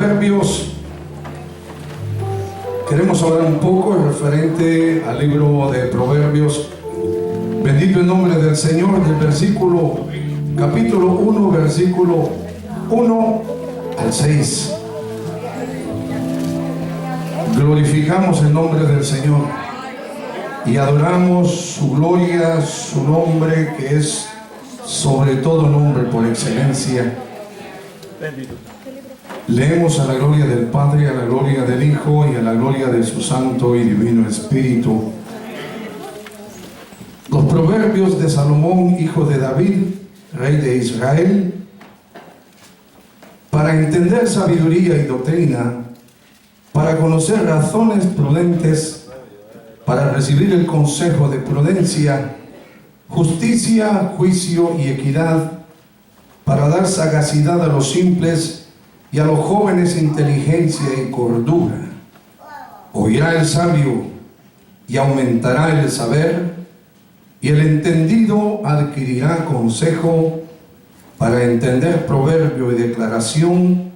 Proverbios. Queremos hablar un poco referente al libro de Proverbios. Bendito el nombre del Señor, del capítulo 1, versículo 1 al 6. Glorificamos el nombre del Señor y adoramos su gloria, su nombre que es sobre todo nombre por excelencia. Bendito. Leemos a la gloria del Padre, a la gloria del Hijo y a la gloria de su Santo y Divino Espíritu. Los proverbios de Salomón, hijo de David, rey de Israel, para entender sabiduría y doctrina, para conocer razones prudentes, para recibir el consejo de prudencia, justicia, juicio y equidad, para dar sagacidad a los simples y a los jóvenes inteligencia y cordura. Oirá el sabio y aumentará el saber, y el entendido adquirirá consejo para entender proverbio y declaración,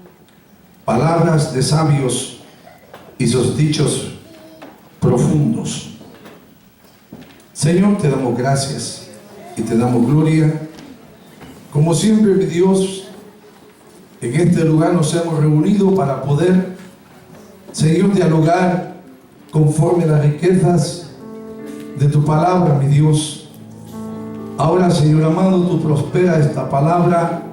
palabras de sabios y sus dichos profundos. Señor, te damos gracias y te damos gloria. Como siempre, mi Dios, en este lugar nos hemos reunido para poder, Señor, dialogar conforme a las riquezas de tu palabra, mi Dios. Ahora, Señor amado, tú prospera esta palabra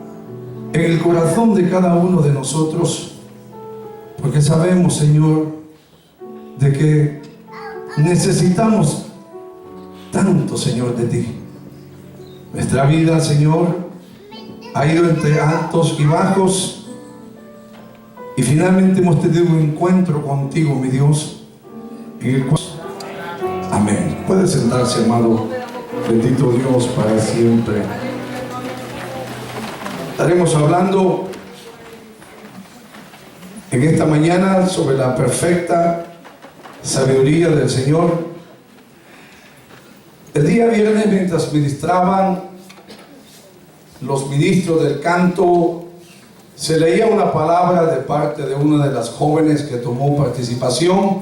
en el corazón de cada uno de nosotros, porque sabemos, Señor, de que necesitamos tanto, Señor, de ti. Nuestra vida, Señor, ha ido entre altos y bajos, y finalmente hemos tenido un encuentro contigo, mi Dios, en el cual... Amén. Puede sentarse, amado. Bendito Dios para siempre. Estaremos hablando en esta mañana sobre la perfecta sabiduría del Señor. El día viernes, mientras ministraban los ministros del canto, se leía una palabra de parte de una de las jóvenes que tomó participación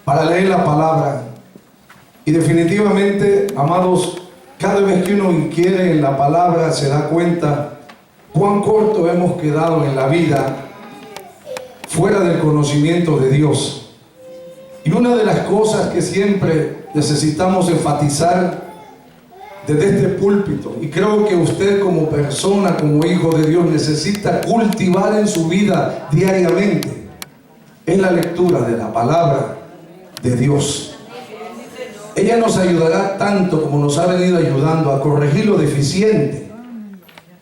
para leer la palabra. Y definitivamente, amados, cada vez que uno inquiere en la palabra se da cuenta cuán corto hemos quedado en la vida fuera del conocimiento de Dios. Y una de las cosas que siempre necesitamos enfatizar desde este púlpito, y creo que usted como persona, como hijo de Dios, necesita cultivar en su vida diariamente, es la lectura de la palabra de Dios. Ella nos ayudará tanto como nos ha venido ayudando a corregir lo deficiente.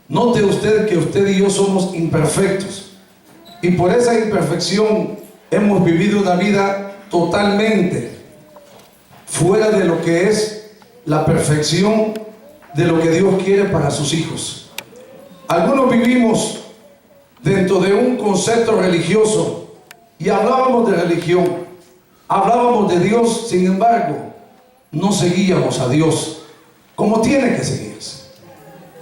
Note usted que usted y yo somos imperfectos, y por esa imperfección hemos vivido una vida totalmente fuera de lo que es la perfección de lo que Dios quiere para sus hijos. Algunos vivimos dentro de un concepto religioso y hablábamos de religión, hablábamos de Dios, sin embargo, no seguíamos a Dios como tiene que seguirse.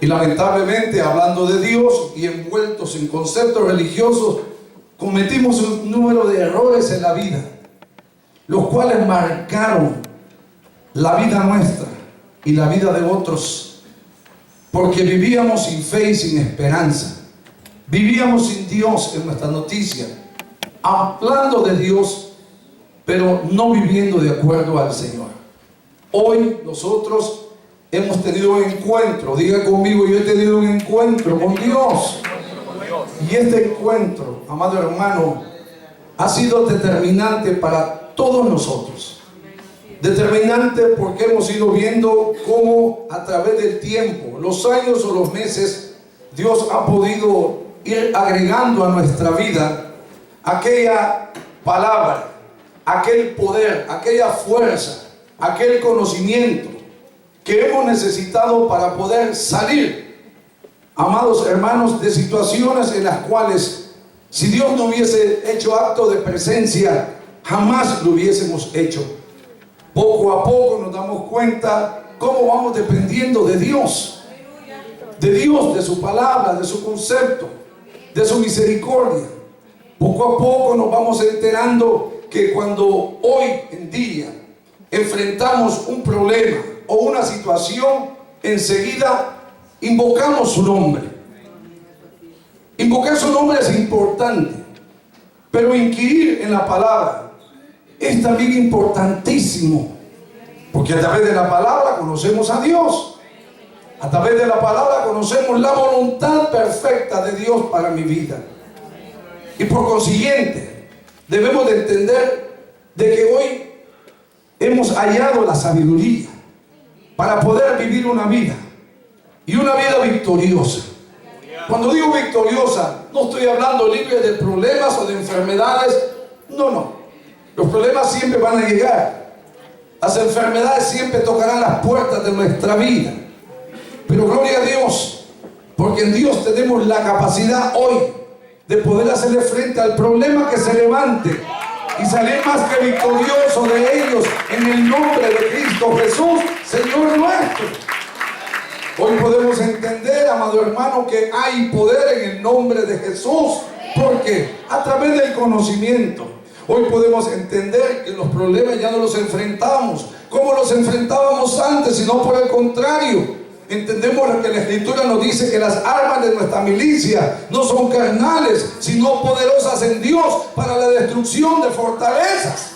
Y lamentablemente, hablando de Dios y envueltos en conceptos religiosos, cometimos un número de errores en la vida, los cuales marcaron la vida nuestra y la vida de otros, porque vivíamos sin fe y sin esperanza, vivíamos sin Dios en nuestra noticia, hablando de Dios, pero no viviendo de acuerdo al Señor. Hoy nosotros hemos tenido un encuentro, diga conmigo, yo he tenido un encuentro con Dios, y este encuentro, amado hermano, ha sido determinante para todos nosotros. Determinante porque hemos ido viendo cómo a través del tiempo, los años o los meses, Dios ha podido ir agregando a nuestra vida aquella palabra, aquel poder, aquella fuerza, aquel conocimiento que hemos necesitado para poder salir, amados hermanos, de situaciones en las cuales, si Dios no hubiese hecho acto de presencia, jamás lo hubiésemos hecho. Poco a poco nos damos cuenta cómo vamos dependiendo de Dios, de su palabra, de su concepto, de su misericordia. Poco a poco nos vamos enterando que cuando hoy en día enfrentamos un problema o una situación, enseguida invocamos su nombre. Invocar su nombre es importante, pero inquirir en la palabra es también importantísimo, porque a través de la palabra conocemos a Dios. A través de la palabra conocemos la voluntad perfecta de Dios para mi vida. Y por consiguiente, debemos de entender de que hoy hemos hallado la sabiduría para poder vivir una vida, y una vida victoriosa. Cuando digo victoriosa, no estoy hablando libre de problemas o de enfermedades. No. Los problemas siempre van a llegar. Las enfermedades siempre tocarán las puertas de nuestra vida. Pero gloria a Dios, porque en Dios tenemos la capacidad hoy de poder hacerle frente al problema que se levante y salir más que victorioso de ellos en el nombre de Cristo Jesús, Señor nuestro. Hoy podemos entender, amado hermano, que hay poder en el nombre de Jesús, porque a través del conocimiento hoy podemos entender que los problemas ya no los enfrentamos como los enfrentábamos antes, sino por el contrario. Entendemos que la Escritura nos dice que las armas de nuestra milicia no son carnales, sino poderosas en Dios para la destrucción de fortalezas.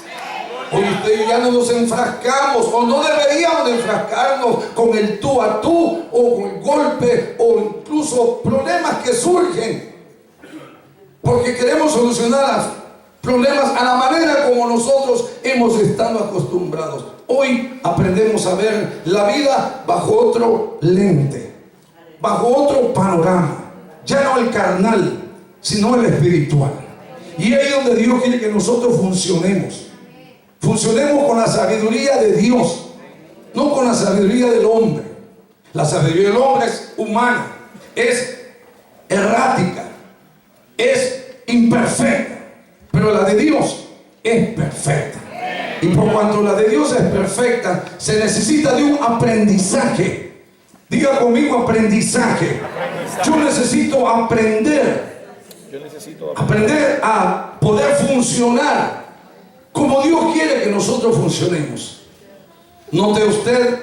Hoy usted y yo ya no nos enfrascamos, o no deberíamos de enfrascarnos con el tú a tú, o con el golpe, o incluso problemas que surgen, porque queremos solucionar los problemas a la manera como nosotros hemos estado acostumbrados. Hoy aprendemos a ver la vida bajo otro lente, bajo otro panorama, ya no el carnal, sino el espiritual. Y ahí es donde Dios quiere que nosotros funcionemos con la sabiduría de Dios, no con la sabiduría del hombre. La sabiduría del hombre es humana, es errática, es imperfecta, pero la de Dios es perfecta. Y por cuanto la de Dios es perfecta, se necesita de un aprendizaje. Diga conmigo: aprendizaje. Yo necesito aprender a poder funcionar como Dios quiere que nosotros funcionemos. Note usted,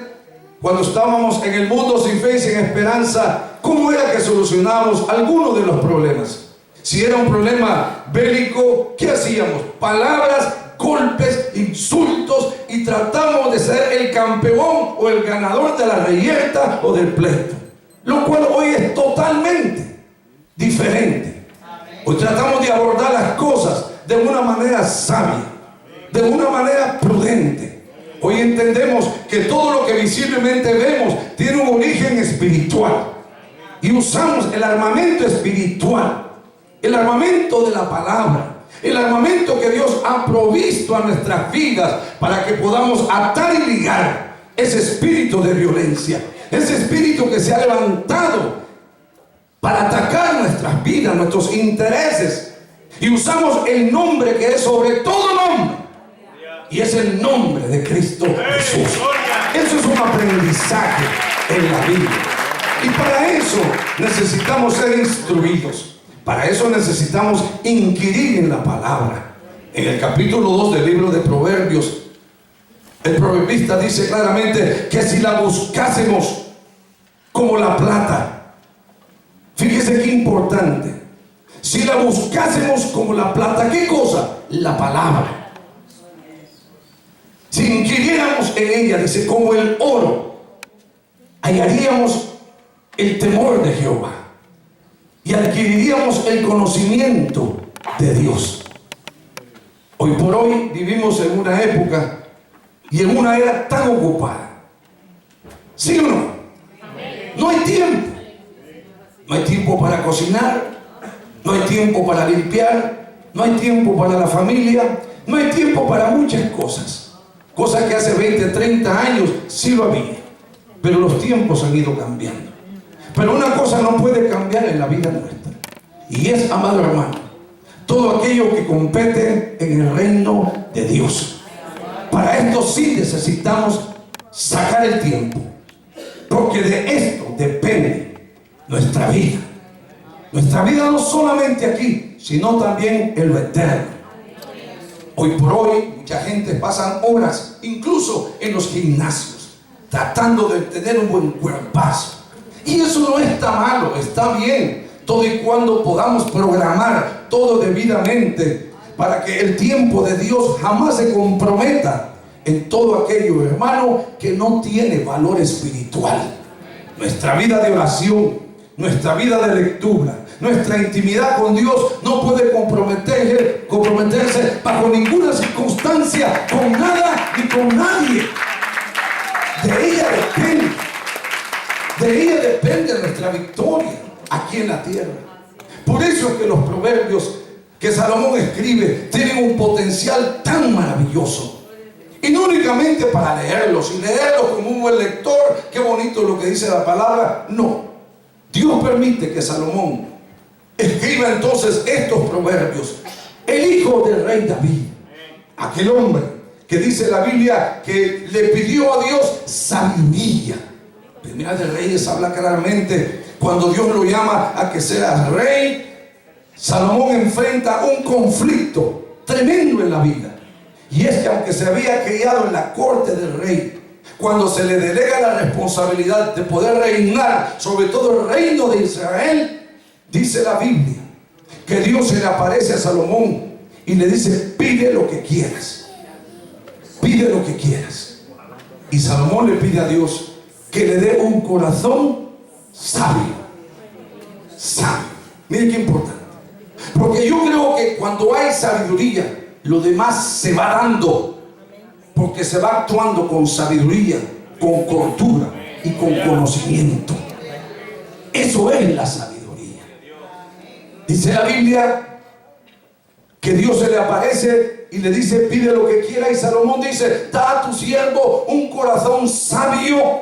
cuando estábamos en el mundo sin fe y sin esperanza, ¿cómo era que solucionábamos algunos de los problemas? Si era un problema bélico, ¿qué hacíamos? Palabras, golpes, insultos, y tratamos de ser el campeón o el ganador de la reyerta o del pleito, lo cual hoy es totalmente diferente. Hoy tratamos de abordar las cosas de una manera sabia, de una manera prudente. Hoy entendemos que todo lo que visiblemente vemos tiene un origen espiritual, y usamos el armamento espiritual, el armamento de la palabra, el armamento que Dios ha provisto a nuestras vidas para que podamos atar y ligar ese espíritu de violencia, ese espíritu que se ha levantado para atacar nuestras vidas, nuestros intereses. Y usamos el nombre que es sobre todo nombre, y es el nombre de Cristo Jesús. Eso es un aprendizaje en la Biblia, y para eso necesitamos ser instruidos. Para eso necesitamos inquirir en la palabra. En el capítulo 2 del libro de Proverbios, el proverbista dice claramente que si la buscásemos como la plata, fíjese qué importante, si la buscásemos como la plata, ¿qué cosa? La palabra. Si inquiriéramos en ella, dice, como el oro, hallaríamos el temor de Jehová y adquiriríamos el conocimiento de Dios. Hoy por hoy vivimos en una época y en una era tan ocupada. ¿Sí o no? No hay tiempo. No hay tiempo para cocinar, no hay tiempo para limpiar, no hay tiempo para la familia, no hay tiempo para muchas cosas. Cosas que hace 20, 30 años sí lo había, pero los tiempos han ido cambiando. Pero una cosa no puede cambiar en la vida nuestra, y es, amado hermano, todo aquello que compete en el reino de Dios. Para esto sí necesitamos sacar el tiempo, porque de esto depende nuestra vida. Nuestra vida no solamente aquí, sino también en lo eterno. Hoy por hoy, mucha gente pasa horas, incluso en los gimnasios, tratando de tener un buen cuerpazo. Y eso no está malo, está bien, todo y cuando podamos programar todo debidamente para que el tiempo de Dios jamás se comprometa en todo aquello, hermano, que no tiene valor espiritual. Nuestra vida de oración, nuestra vida de lectura, nuestra intimidad con Dios no puede comprometerse bajo ninguna circunstancia, con nada ni con nadie. De ella depende nuestra victoria aquí en la tierra. Por eso es que los proverbios que Salomón escribe tienen un potencial tan maravilloso. Y no únicamente para leerlos y leerlos como un buen lector, qué bonito lo que dice la palabra. No, Dios permite que Salomón escriba entonces estos proverbios. El hijo del rey David, aquel hombre que dice la Biblia que le pidió a Dios sabiduría. Primera de Reyes habla claramente cuando Dios lo llama a que sea rey. Salomón enfrenta un conflicto tremendo en la vida. Y es que aunque se había criado en la corte del rey, cuando se le delega la responsabilidad de poder reinar sobre todo el reino de Israel, dice la Biblia que Dios se le aparece a Salomón y le dice: pide lo que quieras, pide lo que quieras. Y Salomón le pide a Dios que le dé un corazón sabio. Mire qué importante, porque yo creo que cuando hay sabiduría, lo demás se va dando, porque se va actuando con sabiduría, con cordura y con conocimiento. Eso es la sabiduría. Dice la Biblia que Dios se le aparece y le dice: pide lo que quiera. Y Salomón dice: da a tu siervo un corazón sabio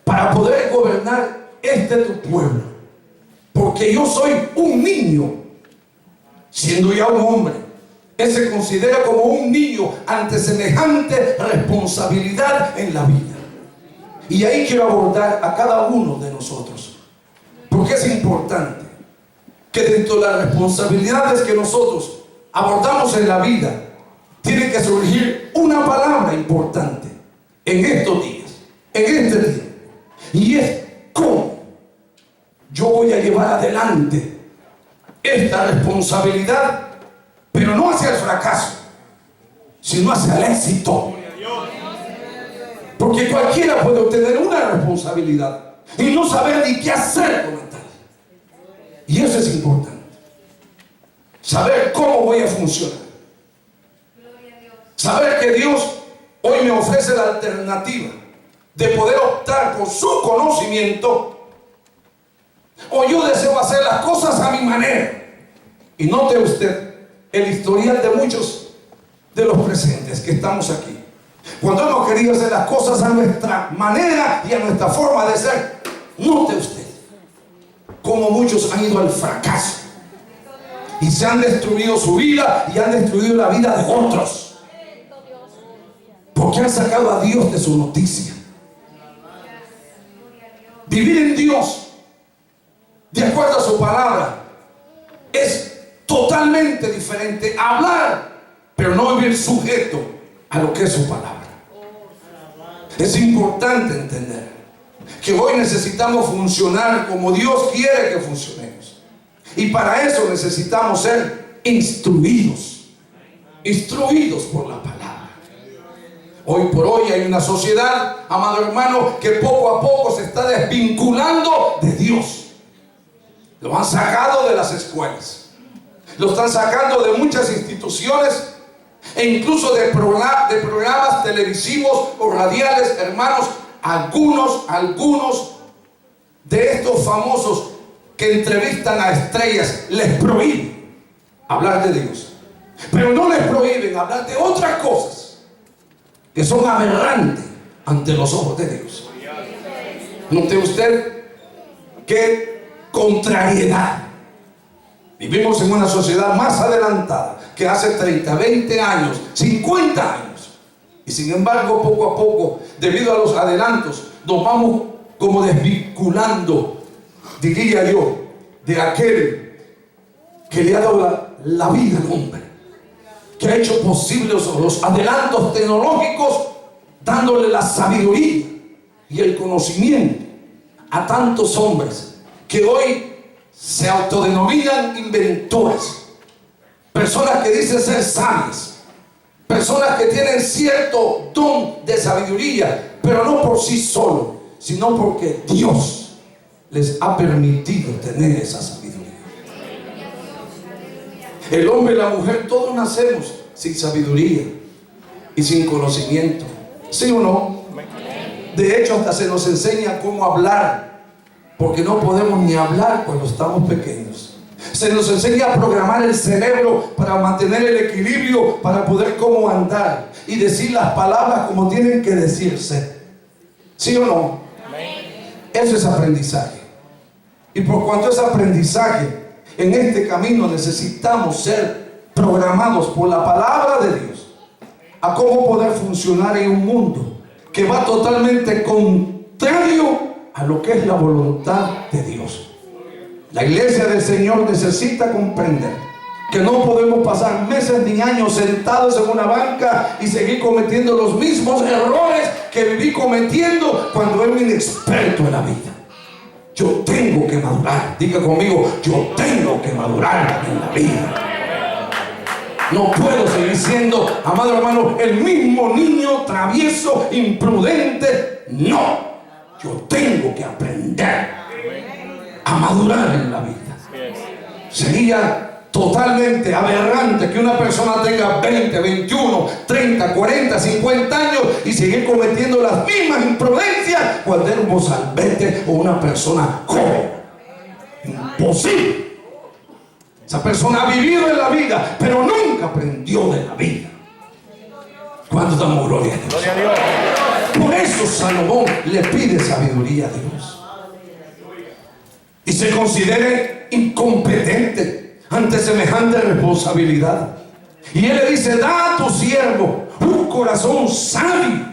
para poder gobernar tu pueblo, porque yo soy un niño. Siendo ya un hombre, él se considera como un niño ante semejante responsabilidad en la vida. Y ahí quiero abordar a cada uno de nosotros, porque es importante que dentro de las responsabilidades que nosotros abordamos en la vida, tiene que surgir una palabra importante en estos días, en este tiempo, y es cómo yo voy a llevar adelante esta responsabilidad, pero no hacia el fracaso, sino hacia el éxito. Porque cualquiera puede obtener una responsabilidad y no saber ni qué hacer con ella. Y eso es importante, saber cómo voy a funcionar, saber que Dios hoy me ofrece la alternativa de poder optar por su conocimiento, o yo deseo hacer las cosas a mi manera. Y note usted el historial de muchos de los presentes que estamos aquí. Cuando hemos querido hacer las cosas a nuestra manera y a nuestra forma de ser, note usted cómo muchos han ido al fracaso y se han destruido su vida y han destruido la vida de otros, porque han sacado a Dios de su noticia. Vivir en Dios de acuerdo a su palabra es totalmente diferente a hablar, pero no vivir sujeto a lo que es su palabra. Es importante entender que hoy necesitamos funcionar como Dios quiere que funcionemos, y para eso necesitamos ser instruidos por la palabra. Hoy por hoy hay una sociedad, amado hermano, que poco a poco se está desvinculando de Dios. Lo han sacado de las escuelas, lo están sacando de muchas instituciones e incluso de programas televisivos o radiales, hermanos. Algunos de estos famosos que entrevistan a estrellas les prohíben hablar de Dios, pero no les prohíben hablar de otras cosas que son aberrantes ante los ojos de Dios. Note usted qué contrariedad. Vivimos en una sociedad más adelantada que hace 30, 20 años, 50 años. Y sin embargo, poco a poco, debido a los adelantos, nos vamos como desvinculando, diría yo, de aquel que le ha dado la vida al hombre, que ha hecho posibles los adelantos tecnológicos, dándole la sabiduría y el conocimiento a tantos hombres que hoy se autodenominan inventores, personas que dicen ser sabias, personas que tienen cierto don de sabiduría, pero no por sí solo, sino porque Dios les ha permitido tener esa sabiduría. El hombre y la mujer, todos nacemos sin sabiduría y sin conocimiento, ¿sí o no? De hecho, hasta se nos enseña cómo hablar, porque no podemos ni hablar cuando estamos pequeños. Se nos enseña a programar el cerebro para mantener el equilibrio, para poder cómo andar y decir las palabras como tienen que decirse, ¿sí o no? Eso es aprendizaje. Y por cuanto es aprendizaje, en este camino necesitamos ser programados por la palabra de Dios a cómo poder funcionar en un mundo que va totalmente contrario a lo que es la voluntad de Dios. La iglesia del Señor necesita comprender que no podemos pasar meses ni años sentados en una banca y seguir cometiendo los mismos errores que viví cometiendo cuando era un inexperto en la vida. Yo tengo que madurar. Diga conmigo, yo tengo que madurar en la vida. No puedo seguir siendo, amado hermano, el mismo niño travieso, imprudente. No, yo tengo que aprender a madurar en la vida. Sería totalmente aberrante que una persona tenga 20, 21, 30, 40, 50 años y seguir cometiendo las mismas imprudencias cuando era un mozalbete o una persona joven. Imposible. Esa persona ha vivido en la vida, pero nunca aprendió de la vida. ¿Cuánto damos gloria a Dios? Gloria a Dios. Por eso Salomón le pide sabiduría a Dios. Y se considera incompetente ante semejante responsabilidad. Y él le dice: da a tu siervo un corazón sabio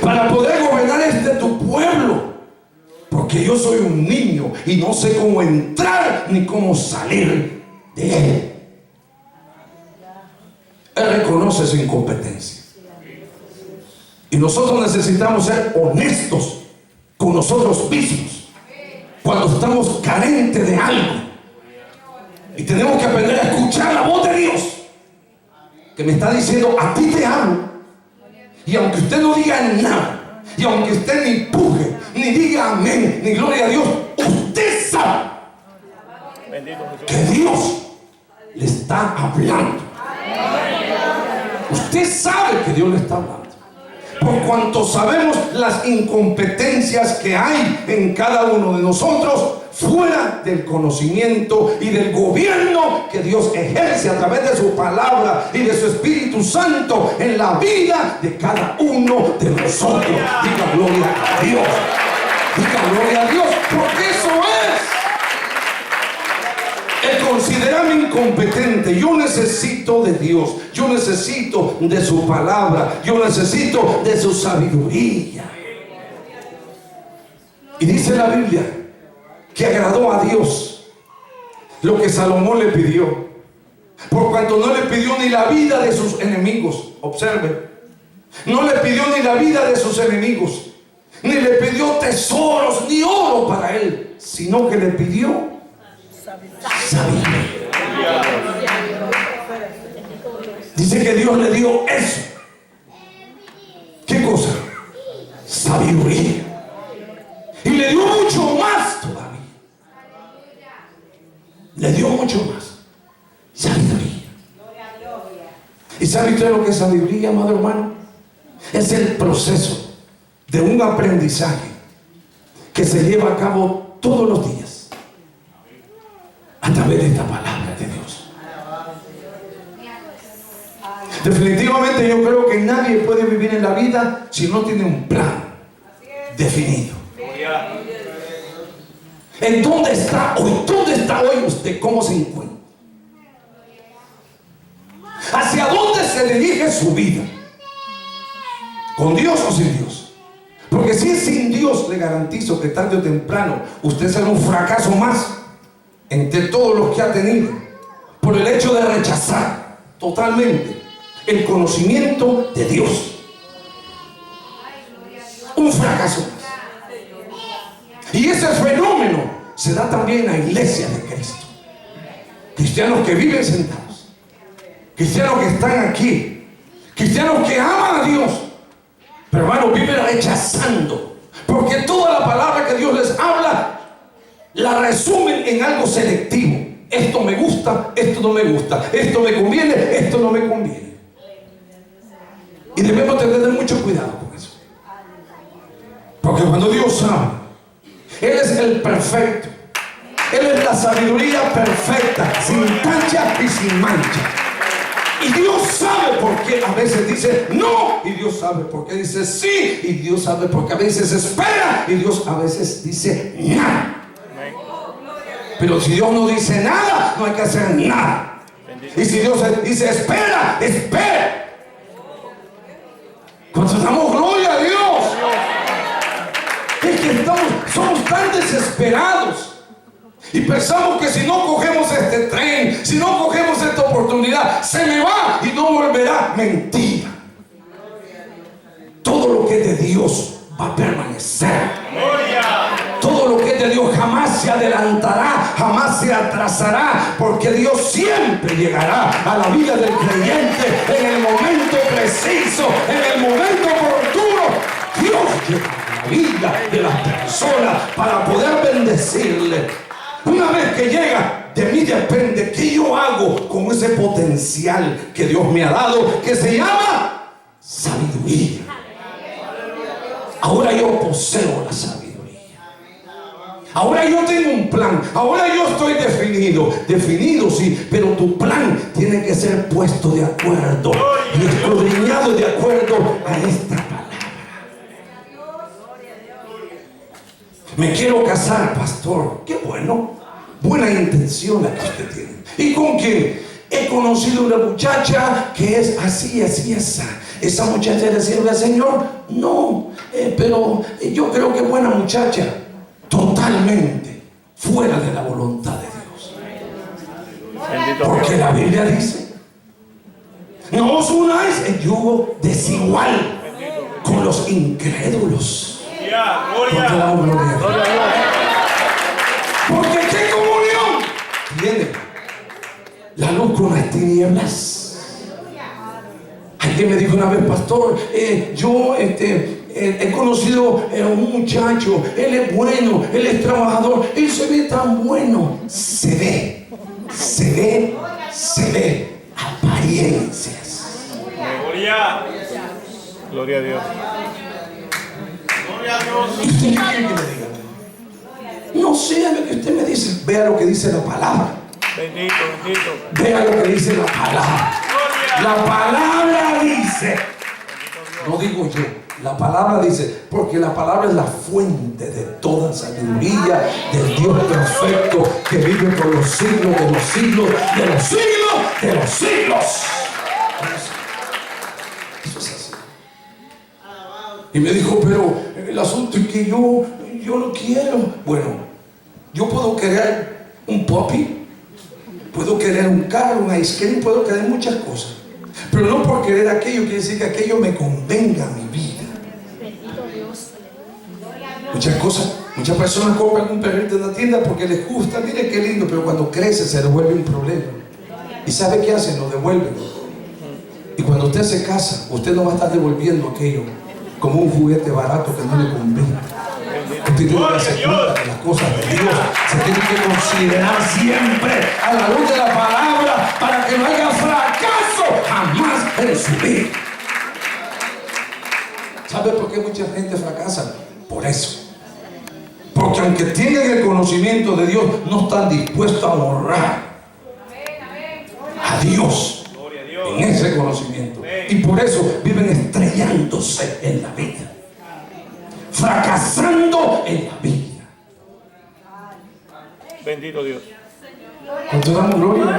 para poder gobernar tu pueblo, porque yo soy un niño y no sé cómo entrar ni cómo salir de él. Él reconoce su incompetencia, y nosotros necesitamos ser honestos con nosotros mismos cuando estamos carentes de algo, y tenemos que aprender a escuchar la voz de Dios que me está diciendo: a ti te hablo. Y aunque usted no diga nada, y aunque usted ni puje, ni diga amén, ni gloria a Dios, usted sabe que Dios le está hablando. Usted sabe que Dios le está hablando, por cuanto sabemos las incompetencias que hay en cada uno de nosotros, fuera del conocimiento y del gobierno que Dios ejerce a través de su palabra y de su Espíritu Santo en la vida de cada uno de nosotros. Diga gloria a Dios. Diga gloria a Dios, porque eso es el considerarme incompetente. Yo necesito de Dios, yo necesito de su palabra, yo necesito de su sabiduría. Y dice la Biblia que agradó a Dios lo que Salomón le pidió, por cuanto no le pidió ni la vida de sus enemigos. Observe, no le pidió ni la vida de sus enemigos, ni le pidió tesoros ni oro para él, sino que le pidió sabiduría. Dice que Dios le dio eso. ¿Qué cosa? Sabiduría. Y le dio mucho más todavía. Le dio mucho más. Sabiduría. ¿Y sabe usted lo que es sabiduría, amado hermano? Es el proceso de un aprendizaje que se lleva a cabo todos los días a través de esta palabra de Dios. Definitivamente yo creo que nadie puede vivir en la vida si no tiene un plan definido. ¿En dónde está hoy? ¿Dónde está hoy usted? ¿Cómo se encuentra? ¿Hacia dónde se dirige su vida? ¿Con Dios o sin Dios? Porque si es sin Dios, le garantizo que tarde o temprano usted será un fracaso más entre todos los que ha tenido, por el hecho de rechazar totalmente el conocimiento de Dios. Un fracaso más. Y ese fenómeno se da también en la iglesia de Cristo. Cristianos que viven sentados, cristianos que están aquí, cristianos que aman a Dios, pero hermanos, viven rechazando, porque toda la palabra que Dios les habla la resumen en algo selectivo. Esto me gusta, esto no me gusta, esto me conviene, esto no me conviene. Y debemos tener mucho cuidado con eso, porque cuando Dios habla, Él es el perfecto, Él es la sabiduría perfecta, sin tacha y sin mancha. Y Dios sabe por qué a veces dice no, y Dios sabe por qué dice sí, y Dios sabe por qué a veces espera, y Dios a veces dice nada. Pero si Dios no dice nada, no hay que hacer nada. Y si Dios dice espera, espera. Cuando damos gloria a Dios, es que somos tan desesperados. Y pensamos que si no cogemos este tren, si no cogemos esta oportunidad, se me va y no volverá. Mentira. Todo lo que es de Dios va a permanecer. Todo lo que es de Dios jamás se adelantará, jamás se atrasará, porque Dios siempre llegará a la vida del creyente en el momento preciso, en el momento oportuno. Dios llega a la vida de las personas para poder bendecirle. Una vez que llega, de mí depende qué yo hago con ese potencial que Dios me ha dado, que se llama sabiduría. Ahora yo poseo la sabiduría. Ahora yo tengo un plan. Ahora yo estoy definido sí, pero tu plan tiene que ser puesto de acuerdo y escudriñado de acuerdo a esta palabra. Me quiero casar, pastor. Qué bueno. Buena intención la que usted tiene. ¿Y con quién? He conocido una muchacha que es así, así, así. ¿Esa muchacha le sirve al Señor? No, pero yo creo que es buena muchacha. Totalmente fuera de la voluntad de Dios. Porque la Biblia dice: no os unáis en yugo desigual con los incrédulos. Porque ¿qué comunión tiene la luz con las tinieblas? Alguien me dijo una vez: pastor, yo he conocido a un muchacho, él es bueno, él es trabajador, él se ve tan bueno. Se ve apariencias. Gloria a Dios. ¿Y usted qué quiere que le diga? No sea lo que usted me dice. Vea lo que dice la palabra. Bendito, bendito. Vea lo que dice la palabra. La palabra dice, no digo yo, la palabra dice, porque la palabra es la fuente de toda sabiduría del Dios perfecto que vive por los siglos de los siglos, de los siglos, de los siglos. Eso es así. Y me dijo: pero el asunto es que yo no quiero. Bueno, yo puedo querer un puppy, puedo querer un carro, un ice cream, puedo querer muchas cosas, pero no por querer aquello quiere decir que aquello me convenga a mi vida. Muchas cosas, muchas personas compran un perrito en la tienda porque les gusta, mire qué lindo, pero cuando crece se devuelve un problema. ¿Y sabe qué hacen? Lo devuelven. Y cuando usted se casa, usted no va a estar devolviendo aquello como un juguete barato que no le conviene. Usted tiene que hacer cuenta de las cosas de Dios. Se tiene que considerar siempre a la luz de la palabra para que no haya fracaso jamás en su vida. ¿Sabe por qué mucha gente fracasa? Por eso. Porque aunque tienen el conocimiento de Dios, no están dispuestos a honrar a Dios en ese conocimiento. Y por eso viven estrellándose en la vida, fracasando en la vida. Bendito Dios. ¿Cuánto damos gloria?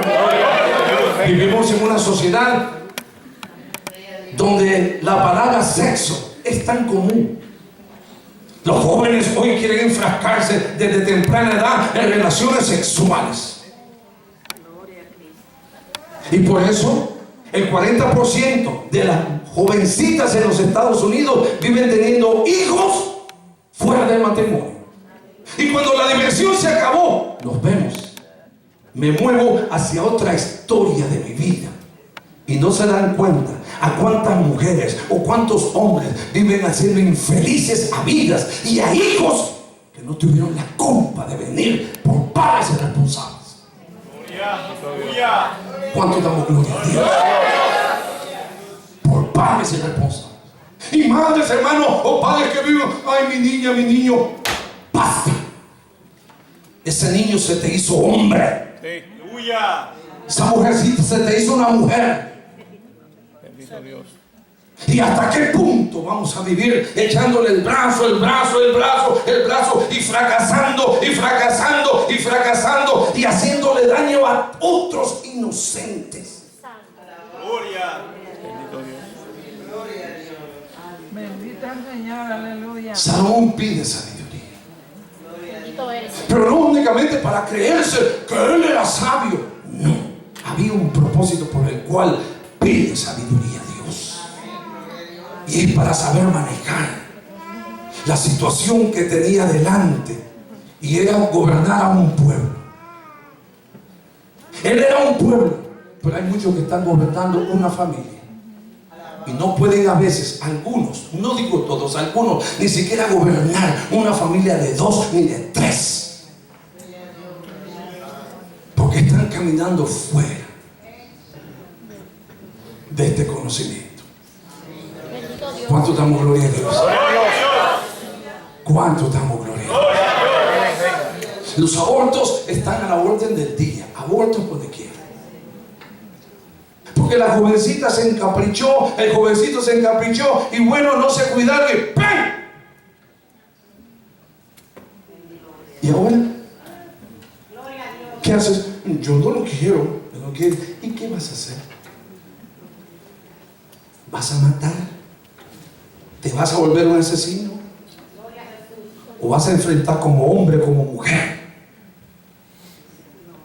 Vivimos en una sociedad donde la palabra sexo es tan común. Los jóvenes hoy quieren enfrascarse desde temprana edad en relaciones sexuales. Y por eso el 40% de las jovencitas en los Estados Unidos viven teniendo hijos fuera del matrimonio. Y cuando la diversión se acabó, los vemos. Me muevo hacia otra historia de mi vida. Y no se dan cuenta a cuántas mujeres o cuántos hombres viven haciendo infelices a vidas y a hijos que no tuvieron la culpa de venir por padres irresponsables. ¿Cuánto damos gloria a Dios? Por padres irresponsables. Y madres, hermanos, o padres que viven, ay, mi niña, mi niño, basta. Ese niño se te hizo hombre. Esa mujercita se te hizo una mujer. Bendito Dios. ¿Y hasta qué punto vamos a vivir echándole el brazo y fracasando y haciéndole daño a otros inocentes? Gloria. Bendito Dios. Bendito el Señor, aleluya. Salomón pide sabiduría, Bendito eres. pero no únicamente para creerse que él era sabio. No, había un propósito por el cual pide sabiduría a Dios. Y es para saber manejar la situación que tenía delante. Y era gobernar a un pueblo. Él era un pueblo, pero hay muchos que están gobernando una familia. Y no pueden a veces, algunos, no digo todos, algunos, ni siquiera gobernar una familia de 2 ni de 3. Porque están caminando fuera de este conocimiento. Bendito Dios. ¿Cuánto damos gloria a Dios? ¿Cuánto damos gloria a Dios? Los abortos están a la orden del día. Abortos por donde quiera. Porque la jovencita se encaprichó, el jovencito se encaprichó y bueno, no se cuidaron y ¡pam! ¿Y ahora? ¿Qué haces? Yo no lo quiero. No quiero. ¿Y qué vas a hacer? ¿Vas a matar? ¿Te vas a volver un asesino? ¿O vas a enfrentar como hombre, como mujer,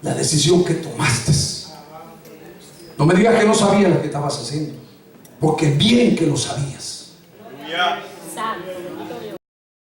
la decisión que tomaste? No me digas que no sabías lo que estabas haciendo, porque bien que lo sabías. Santo, bendito Dios.